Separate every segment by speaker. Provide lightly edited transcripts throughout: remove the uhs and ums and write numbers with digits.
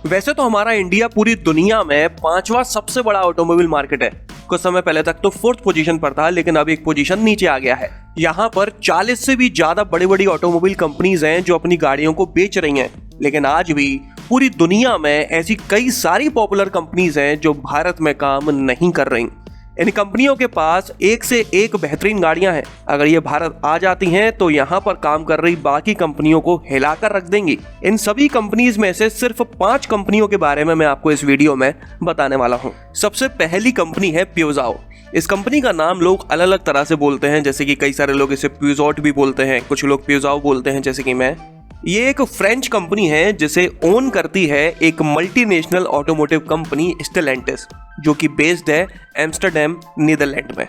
Speaker 1: वैसे तो हमारा इंडिया पूरी दुनिया में 5वां सबसे बड़ा ऑटोमोबाइल मार्केट है। कुछ समय पहले तक तो 4th पोजीशन पर था, लेकिन अब एक पोजीशन नीचे आ गया है। यहाँ पर 40 से भी ज्यादा बड़ी बड़ी ऑटोमोबाइल कंपनीज हैं जो अपनी गाड़ियों को बेच रही हैं। लेकिन आज भी पूरी दुनिया में ऐसी कई सारी पॉपुलर कंपनीज हैं जो भारत में काम नहीं कर रही। इन कंपनियों के पास एक से एक बेहतरीन गाड़ियां हैं। अगर ये भारत आ जाती हैं तो यहाँ पर काम कर रही बाकी कंपनियों को हिलाकर रख देंगी। इन सभी कंपनीज में से सिर्फ 5 कंपनियों के बारे में मैं आपको इस वीडियो में बताने वाला हूँ। सबसे पहली कंपनी है प्यूजाओ। इस कंपनी का नाम लोग अलग अलग तरह से बोलते हैं, जैसे कि कई सारे लोग इसे प्यूजॉट भी बोलते हैं, कुछ लोग प्यूजाओ बोलते हैं, जैसे कि मैं। ये एक फ्रेंच कंपनी है जिसे ओन करती है एक मल्टीनेशनल ऑटोमोटिव कंपनी स्टेलेंटिस, जो कि बेस्ड है एम्स्टर्डम, नीदरलैंड में।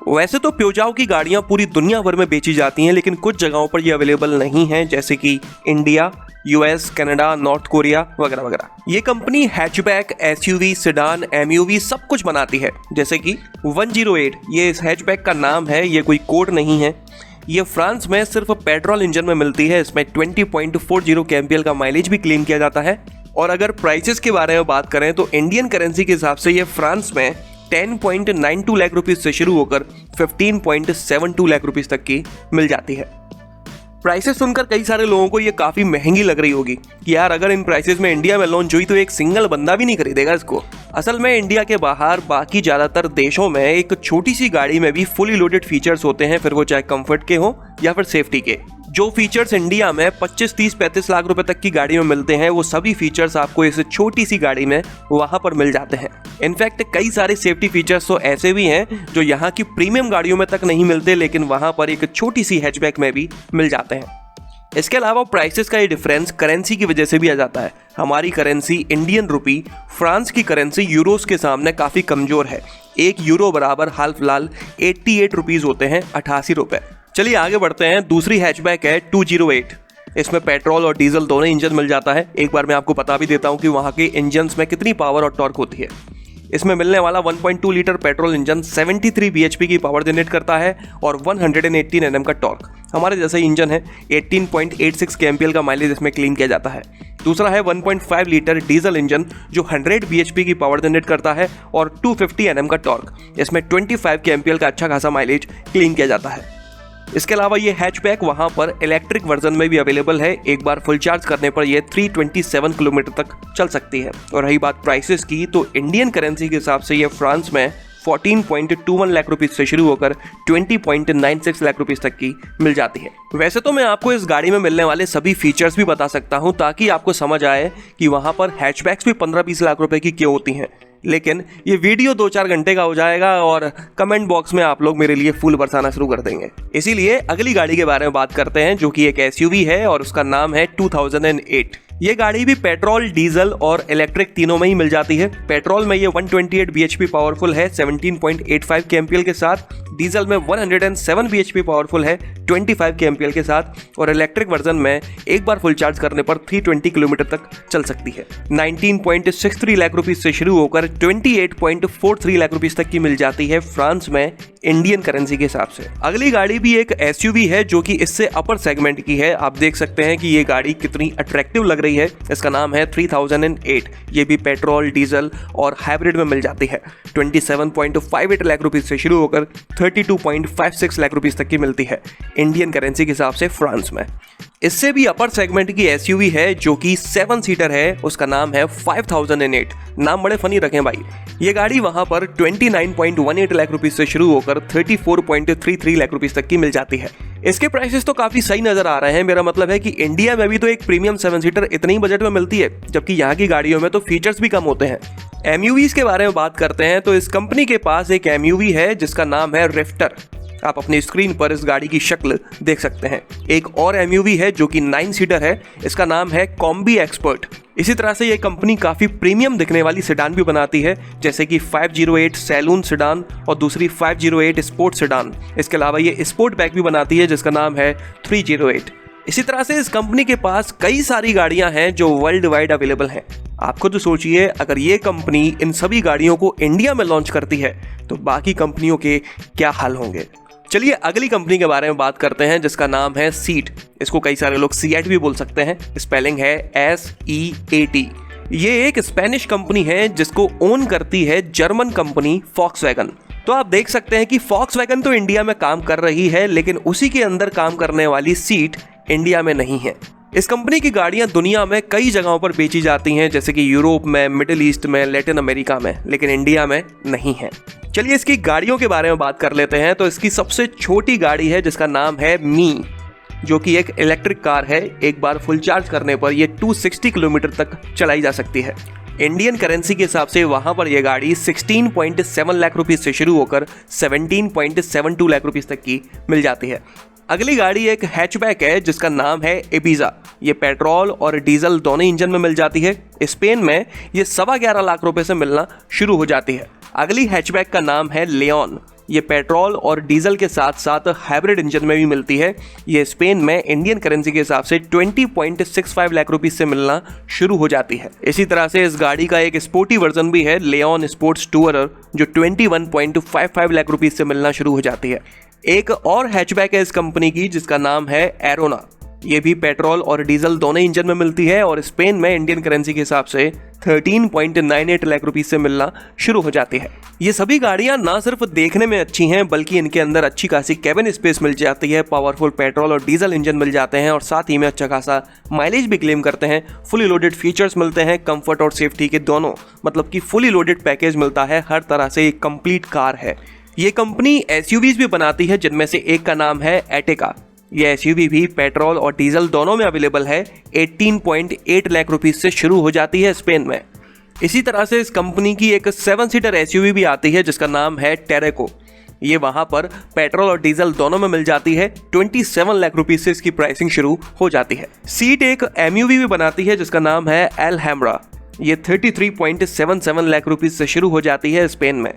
Speaker 1: वैसे तो प्यूजाओ की गाड़ियां पूरी दुनिया भर में बेची जाती हैं, लेकिन कुछ जगहों पर ये अवेलेबल नहीं है, जैसे कि India, US, Canada, north Korea वगैरह वगैरह। ये company hatchback, SUV, sedan, MUV सब कुछ बनाती है, जैसे कि 108। ये इस हैचबैक का नाम है, ये कोई कोड नहीं है। ये फ्रांस में सिर्फ पेट्रोल इंजन में मिलती है। इसमें 20.40 kmpl का माइलेज भी क्लेम किया जाता है। और अगर प्राइसेस के बारे में बात करें तो इंडियन करेंसी के हिसाब से ये फ्रांस में 10.92 लाख रुपीस से शुरू होकर 15.72 लाख रुपीस तक की मिल जाती है। प्राइसेस सुनकर कई सारे लोगों को ये काफी महंगी लग रही होगी कि यार अगर इन प्राइसेस में इंडिया में लॉन्च हुई तो एक सिंगल बंदा भी नहीं खरीदेगा इसको। असल में इंडिया के बाहर बाकी ज्यादातर देशों में एक छोटी सी गाड़ी में भी फुली लोडेड फीचर्स होते हैं, फिर वो चाहे कंफर्ट के हो या फिर सेफ्टी के। जो फीचर्स इंडिया में 25, 30, 35 लाख रुपए तक की गाड़ी में मिलते हैं, वो सभी फीचर्स आपको इस छोटी सी गाड़ी में वहां पर मिल जाते हैं। इनफैक्ट कई सारे सेफ्टी फीचर्स तो ऐसे भी हैं जो यहाँ की प्रीमियम गाड़ियों में तक नहीं मिलते, लेकिन वहां पर एक छोटी सी हैचबैक में भी मिल जाते हैं। इसके अलावा प्राइसेस का ये डिफरेंस करेंसी की वजह से भी आ जाता है। हमारी करेंसी इंडियन रुपी फ्रांस की करेंसी यूरोस के सामने काफी कमजोर है। 1 यूरो बराबर हाल फिलहाल 88 रुपीज होते हैं, 88 रुपए। चलिए आगे बढ़ते हैं। दूसरी हैचबैक है 208। इसमें पेट्रोल और डीजल दोनों इंजन मिल जाता है। एक बार मैं आपको बता भी देता हूं कि वहां के इंजन्स में कितनी पावर और टॉर्क होती है। इसमें मिलने वाला 1.2 लीटर पेट्रोल इंजन 73 bhp की पावर जनरेट करता है और 118 Nm का टॉर्क। हमारे जैसा ही इंजन है। 18.86 kmpl का माइलेज इसमें क्लेम किया जाता है। दूसरा है 1.5 लीटर डीजल इंजन जो 100 bhp की पावर जनरेट करता है और 250 Nm का टॉर्क। इसमें 25 kmpl का अच्छा खासा माइलेज क्लेम किया जाता है। इसके अलावा ये हैचबैक वहां पर इलेक्ट्रिक वर्जन में भी अवेलेबल है। एक बार फुल चार्ज करने पर ये 327 किलोमीटर तक चल सकती है। और रही बात प्राइसेस की, तो इंडियन करेंसी के हिसाब से ये फ्रांस में 14.21 लाख रुपीस से शुरू होकर 20.96 लाख रुपीस तक की मिल जाती है। वैसे तो मैं आपको इस गाड़ी में मिलने वाले सभी फीचर्स भी बता सकता हूं ताकि आपको समझ आए कि वहां पर हैचबैक्स भी 15-20 लाख रुपए की क्यों होती हैं। लेकिन ये वीडियो 2-4 घंटे का हो जाएगा और कमेंट बॉक्स में आप लोग मेरे लिए फूल बरसाना शुरू कर देंगे। इसीलिए अगली गाड़ी के बारे में बात करते हैं, जो कि एक एसयूवी है और उसका नाम है 2008। ये गाड़ी भी पेट्रोल, डीजल और इलेक्ट्रिक तीनों में ही मिल जाती है। पेट्रोल में ये 128 bhp पावरफुल है 17.85 kmpl के साथ। डीजल में 107 bhp पावरफुल है 25 kmpl के साथ। और इलेक्ट्रिक वर्जन में एक बार फुल चार्ज करने पर 320 किलोमीटर तक चल सकती है। 19.63 लाख रुपीस से शुरू होकर 28.43 लाख रुपीस तक की मिल जाती है फ्रांस में इंडियन करेंसी के हिसाब से। अगली गाड़ी भी एक एसयूवी है जो कि इससे अपर सेगमेंट की है। आप देख सकते हैं कि ये गाड़ी कितनी अट्रैक्टिव लग रही है। इसका नाम है 3008। ये भी पेट्रोल, डीजल और हाइब्रिड में मिल जाती है। 27.58 लाख रुपीस से शुरू होकर 32.56 लाख रुपीस तक की मिलती है इंडियन करेंसी के हिसाब से फ्रांस में। इससे भी अपर सेगमेंट की एसयूवी है जो कि 7 सीटर है। उसका नाम है 5008। नाम बड़े फनी रखें भाई। ये गाड़ी वहां पर 29.18 लाख रुपीस से शुरू होकर 34.33 लाख रुपीस तक की मिल जाती है। इसके प्राइसेस तो काफी सही नजर आ रहे हैं। मेरा मतलब है कि इंडिया में भी तो एक प्रीमियम 7 सीटर इतने ही बजट में मिलती है, जबकि यहाँ की गाड़ियों में तो फीचर्स भी कम होते हैं। एमयूवीज के बारे में बात करते हैं तो इस कंपनी के पास एक एमयूवी है जिसका नाम है रिफ्टर। आप अपनी स्क्रीन पर इस गाड़ी की शक्ल देख सकते हैं। एक और एमयूवी है जो कि 9 सीटर है। इसका नाम है कॉम्बी एक्सपर्ट। इसी तरह से ये कंपनी काफी प्रीमियम दिखने वाली सेडान भी बनाती है, जैसे कि 508 सैलून सेडान और दूसरी 508 स्पोर्ट सेडान। इसके अलावा ये स्पोर्ट बैग भी बनाती है जिसका नाम है 308। इसी तरह से इस कंपनी के पास कई सारी गाड़ियां हैं जो वर्ल्ड वाइड अवेलेबल हैं। आप खुद सोचिए, अगर ये कंपनी इन सभी गाड़ियों को इंडिया में लॉन्च करती है तो बाकी कंपनियों के क्या हाल होंगे। चलिए अगली कंपनी के बारे में बात करते हैं जिसका नाम है सीट। इसको कई सारे लोग सीएट भी बोल सकते हैं। स्पेलिंग है SEAT। ये एक स्पेनिश कंपनी है जिसको ओन करती है जर्मन कंपनी फॉक्सवैगन। तो आप देख सकते हैं कि फॉक्सवैगन तो इंडिया में काम कर रही है, लेकिन उसी के अंदर काम करने वाली सीट इंडिया में नहीं है। इस कंपनी की गाड़ियां दुनिया में कई जगहों पर बेची जाती हैं, जैसे कि यूरोप में, मिडिल ईस्ट में, लैटिन अमेरिका में, लेकिन इंडिया में नहीं है। चलिए इसकी गाड़ियों के बारे में बात कर लेते हैं। तो इसकी सबसे छोटी गाड़ी है जिसका नाम है मी, जो कि एक इलेक्ट्रिक कार है। एक बार फुल चार्ज करने पर यह 260 किलोमीटर तक चलाई जा सकती है। इंडियन करेंसी के हिसाब से वहां पर यह गाड़ी 16.7 लाख रुपीस से शुरू होकर 17.72 लाख रुपीस तक की मिल जाती है। अगली गाड़ी एक हैचबैक है जिसका नाम है एबिजा। ये पेट्रोल और डीजल दोनों इंजन में मिल जाती है। स्पेन में ये 11.25 लाख रुपए से मिलना शुरू हो जाती है। अगली हैचबैक का नाम है लियोन। ये पेट्रोल और डीजल के साथ साथ हाइब्रिड इंजन में भी मिलती है। ये स्पेन में इंडियन करेंसी के हिसाब से 20.65 लाख रुपीस से मिलना शुरू हो जाती है। इसी तरह से इस गाड़ी का एक स्पोर्टी वर्जन भी है, लियोन स्पोर्ट्स टूरर, जो 21.55 लाख रुपीस से मिलना शुरू हो जाती है। एक और हैचबैक है इस कंपनी की जिसका नाम है एरोना। ये भी पेट्रोल और डीजल दोनों इंजन में मिलती है और स्पेन में इंडियन करेंसी के हिसाब से 13.98 लाख रुपीस से मिलना शुरू हो जाती है। ये सभी गाड़ियां ना सिर्फ देखने में अच्छी हैं, बल्कि इनके अंदर अच्छी खासी कैबिन स्पेस मिल जाती है, पावरफुल पेट्रोल और डीजल इंजन मिल जाते हैं और साथ ही में अच्छा खासा माइलेज भी क्लेम करते हैं। फुली लोडेड फीचर्स मिलते हैं, कंफर्ट और सेफ्टी के दोनों, मतलब कि फुली लोडेड पैकेज मिलता है। हर तरह से एक कंप्लीट कार है। ये कंपनी एसयूवीज भी बनाती है, जिनमें से एक का नाम है एटिका। ये एसयूवी भी पेट्रोल और डीजल दोनों में अवेलेबल है। 18.8 लाख रुपीस से शुरू हो जाती है स्पेन में। इसी तरह से इस कंपनी की एक 7 सीटर एसयूवी भी आती है जिसका नाम है टेरेको। ये वहां पर पेट्रोल और डीजल दोनों में मिल जाती है। 27 लाख रुपीस से इसकी प्राइसिंग शुरू हो जाती है। सीट एक एमयूवी भी बनाती है जिसका नाम है एलहैम्रा। ये 33.77 लाख रुपीस से शुरू हो जाती है स्पेन में।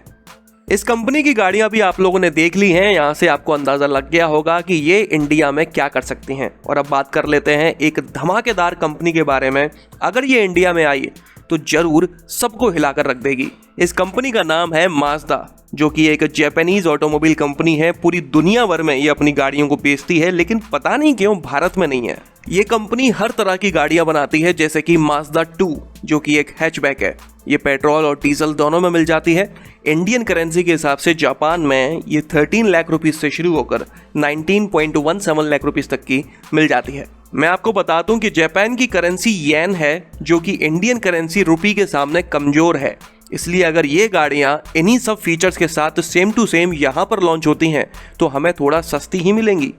Speaker 1: इस कंपनी की गाड़ियां भी आप लोगों ने देख ली हैं। यहाँ से आपको अंदाजा लग गया होगा कि ये इंडिया में क्या कर सकती हैं। और अब बात कर लेते हैं एक धमाकेदार कंपनी के बारे में। अगर ये इंडिया में आई तो जरूर सबको हिलाकर रख देगी। इस कंपनी का नाम है माज़दा, जो कि एक जापानीज ऑटोमोबाइल कंपनी है। पूरी दुनिया भर में ये अपनी गाड़ियों को बेचती है, लेकिन पता नहीं क्यों भारत में नहीं है। ये कंपनी हर तरह की गाड़ियां बनाती है, जैसे कि माज़दा 2, जो कि एक हैचबैक है। ये पेट्रोल और डीजल दोनों में मिल जाती है। इंडियन करेंसी के हिसाब से जापान में ये 13 लाख रुपीस से शुरू होकर 19.17 लाख रुपीस तक की मिल जाती है। मैं आपको बता दूं कि जापान की करेंसी येन है, जो कि इंडियन करेंसी रुपी के सामने कमजोर है। इसलिए अगर ये गाड़ियां इन्हीं सब फीचर्स के साथ सेम टू सेम यहाँ पर लॉन्च होती हैं तो हमें थोड़ा सस्ती ही मिलेंगी।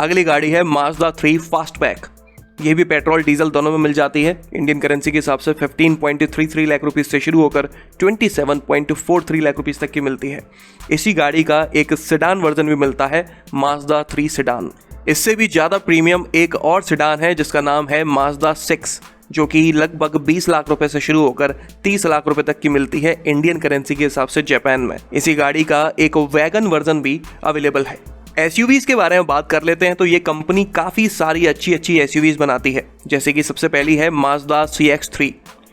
Speaker 1: अगली गाड़ी है माज़दा 3 फास्टबैक। ये भी पेट्रोल डीजल दोनों में मिल जाती है। इंडियन करेंसी के हिसाब से 15.33 लाख रुपीस से शुरू होकर 27.43 लाख रुपीस तक की मिलती है। इसी गाड़ी का एक सेडान वर्जन भी मिलता है, माज़दा 3 सेडान। इससे भी ज़्यादा प्रीमियम एक और सेडान है जिसका नाम है माज़दा 6, जो कि लगभग 20 लाख रुपए से शुरू होकर 30 लाख रुपए तक की मिलती है इंडियन करेंसी के हिसाब से जापान में। इसी गाड़ी का एक वैगन वर्जन भी अवेलेबल है। एसयूवीज के बारे में बात कर लेते हैं। तो ये कंपनी काफ़ी सारी अच्छी एसयूवीज बनाती है, जैसे कि सबसे पहली है माज़दा CX-3।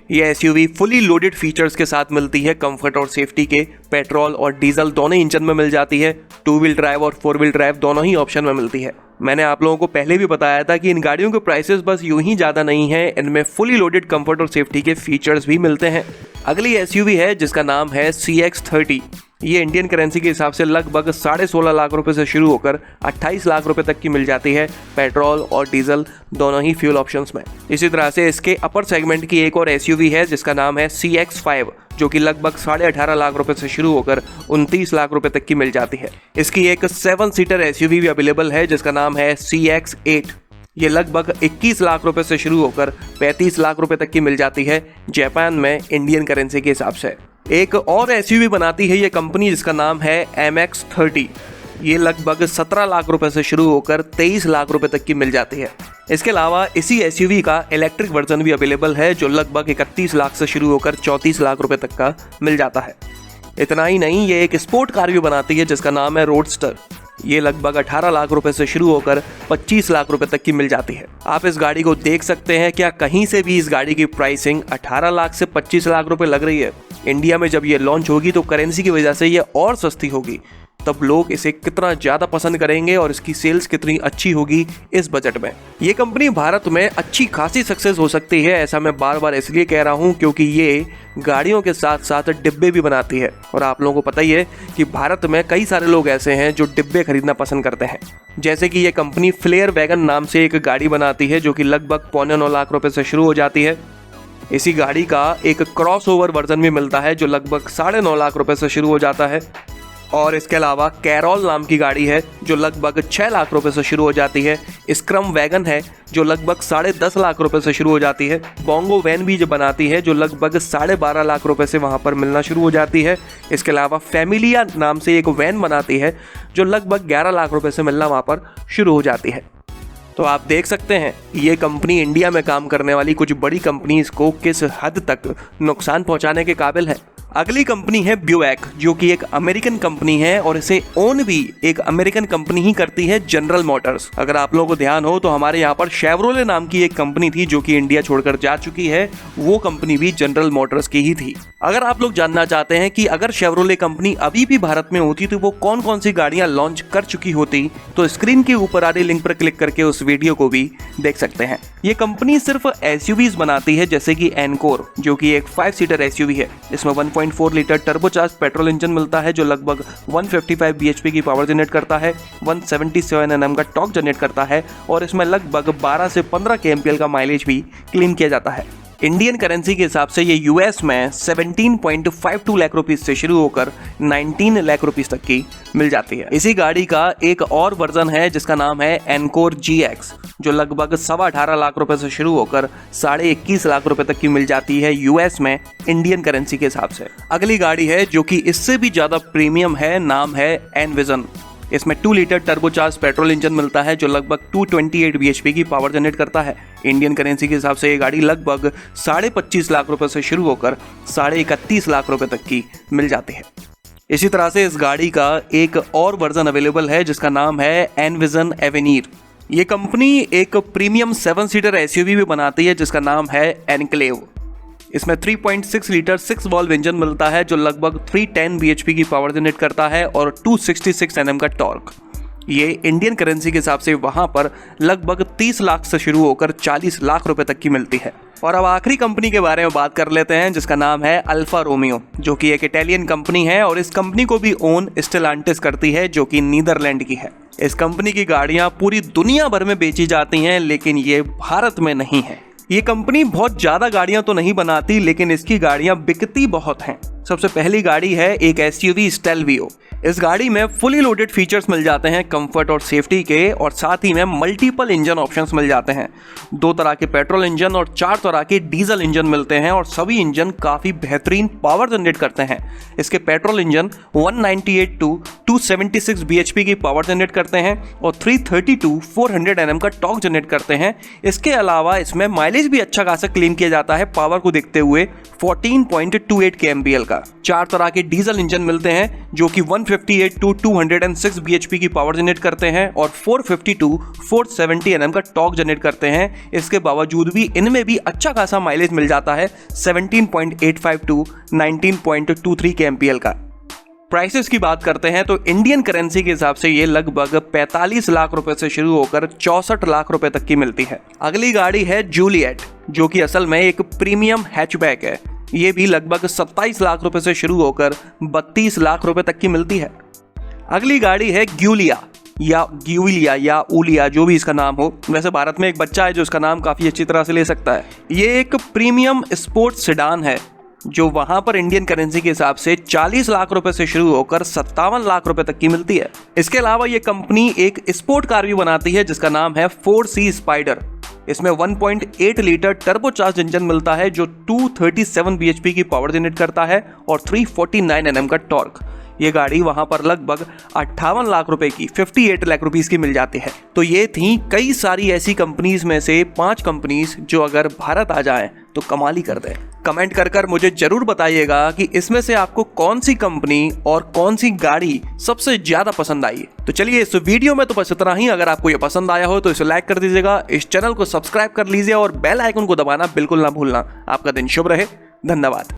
Speaker 1: ये एसयूवी फुली लोडेड फीचर्स के साथ मिलती है। कंफर्ट और सेफ्टी के पेट्रोल और डीजल दोनों इंजन में मिल जाती है। 2 व्हील ड्राइव और 4 व्हील ड्राइव दोनों ही ऑप्शन में मिलती है। मैंने आप लोगों को पहले भी बताया था कि इन गाड़ियों के प्राइसेस बस यूं ही ज़्यादा नहीं है, इनमें फुली लोडेड कंफर्ट और सेफ्टी के फीचर्स भी मिलते हैं। अगली एसयूवी है जिसका नाम है CX-30। ये इंडियन करेंसी के हिसाब से लगभग 16.5 लाख रुपए से शुरू होकर 28 लाख रुपए तक की मिल जाती है, पेट्रोल और डीजल दोनों ही फ्यूल ऑप्शंस में। इसी तरह से इसके अपर सेगमेंट की एक और एसयूवी है जिसका नाम है CX-5, जो कि लगभग 18.5 लाख रुपए से शुरू होकर 29 लाख रुपए तक की मिल जाती है। इसकी एक 7 सीटर एसयूवी भी अवेलेबल है जिसका नाम है CX-8। ये लगभग 21 लाख रुपए से शुरू होकर 35 लाख रुपए तक की मिल जाती है जापान में इंडियन करेंसी के हिसाब से। एक और एसयूवी बनाती है ये कंपनी जिसका नाम है MX-30। ये लगभग 17 लाख रुपए से शुरू होकर 23 लाख रुपए तक की मिल जाती है। इसके अलावा इसी एसयूवी का इलेक्ट्रिक वर्जन भी अवेलेबल है जो लगभग 31 लाख से शुरू होकर 34 लाख रुपए तक का मिल जाता है। इतना ही नहीं, ये एक स्पोर्ट कार भी बनाती है जिसका नाम है रोडस्टर। ये लगभग 18 लाख रुपए से शुरू होकर 25 लाख रुपए तक की मिल जाती है। आप इस गाड़ी को देख सकते हैं, क्या कहीं से भी इस गाड़ी की प्राइसिंग 18 लाख से 25 लाख रुपए लग रही है। इंडिया में जब ये लॉन्च होगी तो करेंसी की वजह से ये और सस्ती होगी, तब लोग इसे कितना ज्यादा पसंद करेंगे और इसकी सेल्स कितनी अच्छी होगी इस बजट में। ये कंपनी भारत में अच्छी खासी सक्सेस हो सकती है, ऐसा मैं बार बार इसलिए कह रहा हूँ क्योंकि ये गाड़ियों के साथ साथ डिब्बे भी बनाती है और आप लोगों को पता ही है कि भारत में कई सारे लोग ऐसे हैं जो डिब्बे खरीदना पसंद करते हैं। जैसे कि ये कंपनी फ्लेयर वैगन नाम से एक गाड़ी बनाती है जो कि लगभग 8.25 लाख रुपए से शुरू हो जाती है। इसी गाड़ी का एक क्रॉसओवर वर्जन भी मिलता है जो लगभग 9.5 लाख रुपए से शुरू हो जाता है। और इसके अलावा कैरोल नाम की गाड़ी है जो लगभग 6 लाख रुपए से शुरू हो जाती है। स्क्रम वैगन है जो लगभग 10.5 लाख रुपए से शुरू हो जाती है। बोंगो वैन भी जो बनाती है जो लगभग 12.5 लाख रुपए से वहां पर मिलना शुरू हो जाती है। इसके अलावा फैमिलिया नाम से एक वैन बनाती है जो लगभग 11 लाख रुपए से मिलना वहां पर शुरू हो जाती है। तो आप देख सकते हैं ये कंपनी इंडिया में काम करने वाली कुछ बड़ी कंपनीज को किस हद तक नुकसान पहुंचाने के काबिल है। अगली कंपनी है ब्यूएक जो कि एक अमेरिकन कंपनी है और इसे ओन भी एक अमेरिकन कंपनी ही करती है, जनरल मोटर्स। अगर आप लोगों को ध्यान हो तो हमारे यहाँ पर शेवरोले नाम की एक कंपनी थी जो कि इंडिया छोड़कर जा चुकी है, वो कंपनी भी जनरल मोटर्स की ही थी। अगर आप लोग जानना चाहते हैं कि अगर शेवरोले कंपनी अभी भी भारत में होती तो वो कौन कौन सी गाड़ियां लॉन्च कर चुकी होती, तो स्क्रीन के ऊपर आ रही लिंक पर क्लिक करके उस वीडियो को भी देख सकते हैं। ये कंपनी सिर्फ एसयूवीज बनाती है जैसे कि एनकोर जो कि एक 5 सीटर एसयूवी है। इसमें 1.4 लीटर टर्बोचार्ज पेट्रोल इंजन मिलता है जो लगभग 155 bhp की पावर जनरेट करता है, 177 Nm का टॉर्क जनरेट करता है और इसमें लगभग 12 से 15 kmpl का माइलेज भी क्लेम किया जाता है। इंडियन करेंसी के हिसाब से ये यूएस में 17.52 लाख रुपीस से शुरू होकर 19 लाख रुपीस तक की मिल जाती है। इसी गाड़ी का एक और वर्जन है जिसका नाम है एनकोर GX जो लगभग 18.25 लाख रुपए से शुरू होकर 21.5 लाख रुपए तक की मिल जाती है यूएस में इंडियन करेंसी के हिसाब से। अगली गाड़ी है जो कि इससे भी ज्यादा प्रीमियम है, नाम है एनविजन। इसमें 2 लीटर टर्बोचार्ज पेट्रोल इंजन मिलता है जो लगभग 228 bhp की पावर जनरेट करता है। इंडियन करेंसी के हिसाब से ये गाड़ी लगभग 25.5 लाख रुपए से शुरू होकर 31.5 लाख रुपए तक की मिल जाती है। इसी तरह से इस गाड़ी का एक और वर्जन अवेलेबल है जिसका नाम है एनविजन एवेनिर। ये कंपनी एक प्रीमियम 7 सीटर एसयूवी भी बनाती है जिसका नाम है एनक्लेव। इसमें 3.6 लीटर 6 वॉल्व इंजन मिलता है जो लगभग 310 bhp की पावर जनरेट करता है और 266 Nm का टॉर्क। ये इंडियन करेंसी के हिसाब से वहां पर लगभग 30 लाख से शुरू होकर 40 लाख रुपए तक की मिलती है। और अब आखिरी कंपनी के बारे में बात कर लेते हैं जिसका नाम है अल्फा रोमियो जो कि एक इटालियन कंपनी है और इस कंपनी को भी ओन स्टेलांटिस करती है जो कि नीदरलैंड की है। इस कंपनी की गाड़ियां पूरी दुनिया भर में बेची जाती हैं लेकिन ये भारत में नहीं है। ये कंपनी बहुत ज्यादा गाड़ियां तो नहीं बनाती लेकिन इसकी गाड़ियां बिकती बहुत हैं। सबसे पहली गाड़ी है एक एसयूवी स्टेलवियो। इस गाड़ी में फुली लोडेड फीचर्स मिल जाते हैं कंफर्ट और सेफ्टी के, और साथ ही में मल्टीपल इंजन ऑप्शंस मिल जाते हैं। 2 तरह के पेट्रोल इंजन और 4 तरह के डीजल इंजन मिलते हैं और सभी इंजन काफी बेहतरीन पावर जनरेट करते हैं। इसके पेट्रोल इंजन 198 टू 276 bhp की पावर जनरेट करते हैं और 330 टू 400 Nm का टॉर्क जनरेट करते हैं। इसके अलावा इसमें माइलेज भी अच्छा खासा क्लेम किया जाता है पावर को देखते हुए 14.28 kmpl का। 4 तरह के डीजल इंजन मिलते हैं जो कि 158 टू 206 bhp की पावर जनरेट करते हैं और 450 टू 470 Nm का टॉर्क जनरेट करते हैं। इसके बावजूद भी इनमें भी अच्छा खासा माइलेज मिल जाता है 17.85 टू 19.23 kmpl का। प्राइसेस की बात करते हैं तो इंडियन करेंसी के हिसाब से ये लगभग 45 लाख रुपए से शुरू होकर 64 लाख रुपए तक की मिलती है। अगली गाड़ी है जूलियट जो कि असल में एक प्रीमियम हैचबैक है। ये भी लगभग 27 लाख रुपए से शुरू होकर 32 लाख रुपए तक की मिलती है। अगली गाड़ी है ग्यूलिया या ग्यूलिया या उलिया, जो भी इसका नाम हो। वैसे भारत में एक बच्चा है जो इसका नाम काफी अच्छी तरह से ले सकता है। ये एक प्रीमियम स्पोर्ट्स सेडान है जो वहां पर इंडियन करेंसी के हिसाब से 40 लाख रुपए से शुरू होकर 57 लाख रुपए तक की मिलती है। इसके अलावा ये कंपनी एक स्पोर्ट कार भी बनाती है जिसका नाम है 4C स्पाइडर। इसमें 1.8 लीटर टर्बोचार्ज इंजन मिलता है जो 237 bhp की पावर जनरेट करता है और 349 Nm का टॉर्क। ये गाड़ी वहां पर लगभग 58 लाख रुपए की 58 लाख रुपीस की मिल जाती है। तो ये थी कई सारी ऐसी कंपनीज में से 5 कंपनीज जो अगर भारत आ जाएं तो कमाल ही कर दें। कमेंट कर मुझे जरूर बताइएगा कि इसमें से आपको कौन सी कंपनी और कौन सी गाड़ी सबसे ज्यादा पसंद आई। तो चलिए इस वीडियो में तो बस इतना ही। अगर आपको ये पसंद आया हो तो इसे लाइक कर दीजिएगा, इस चैनल को सब्सक्राइब कर लीजिए और बेल आइकन को दबाना बिल्कुल ना भूलना। आपका दिन शुभ रहे। धन्यवाद।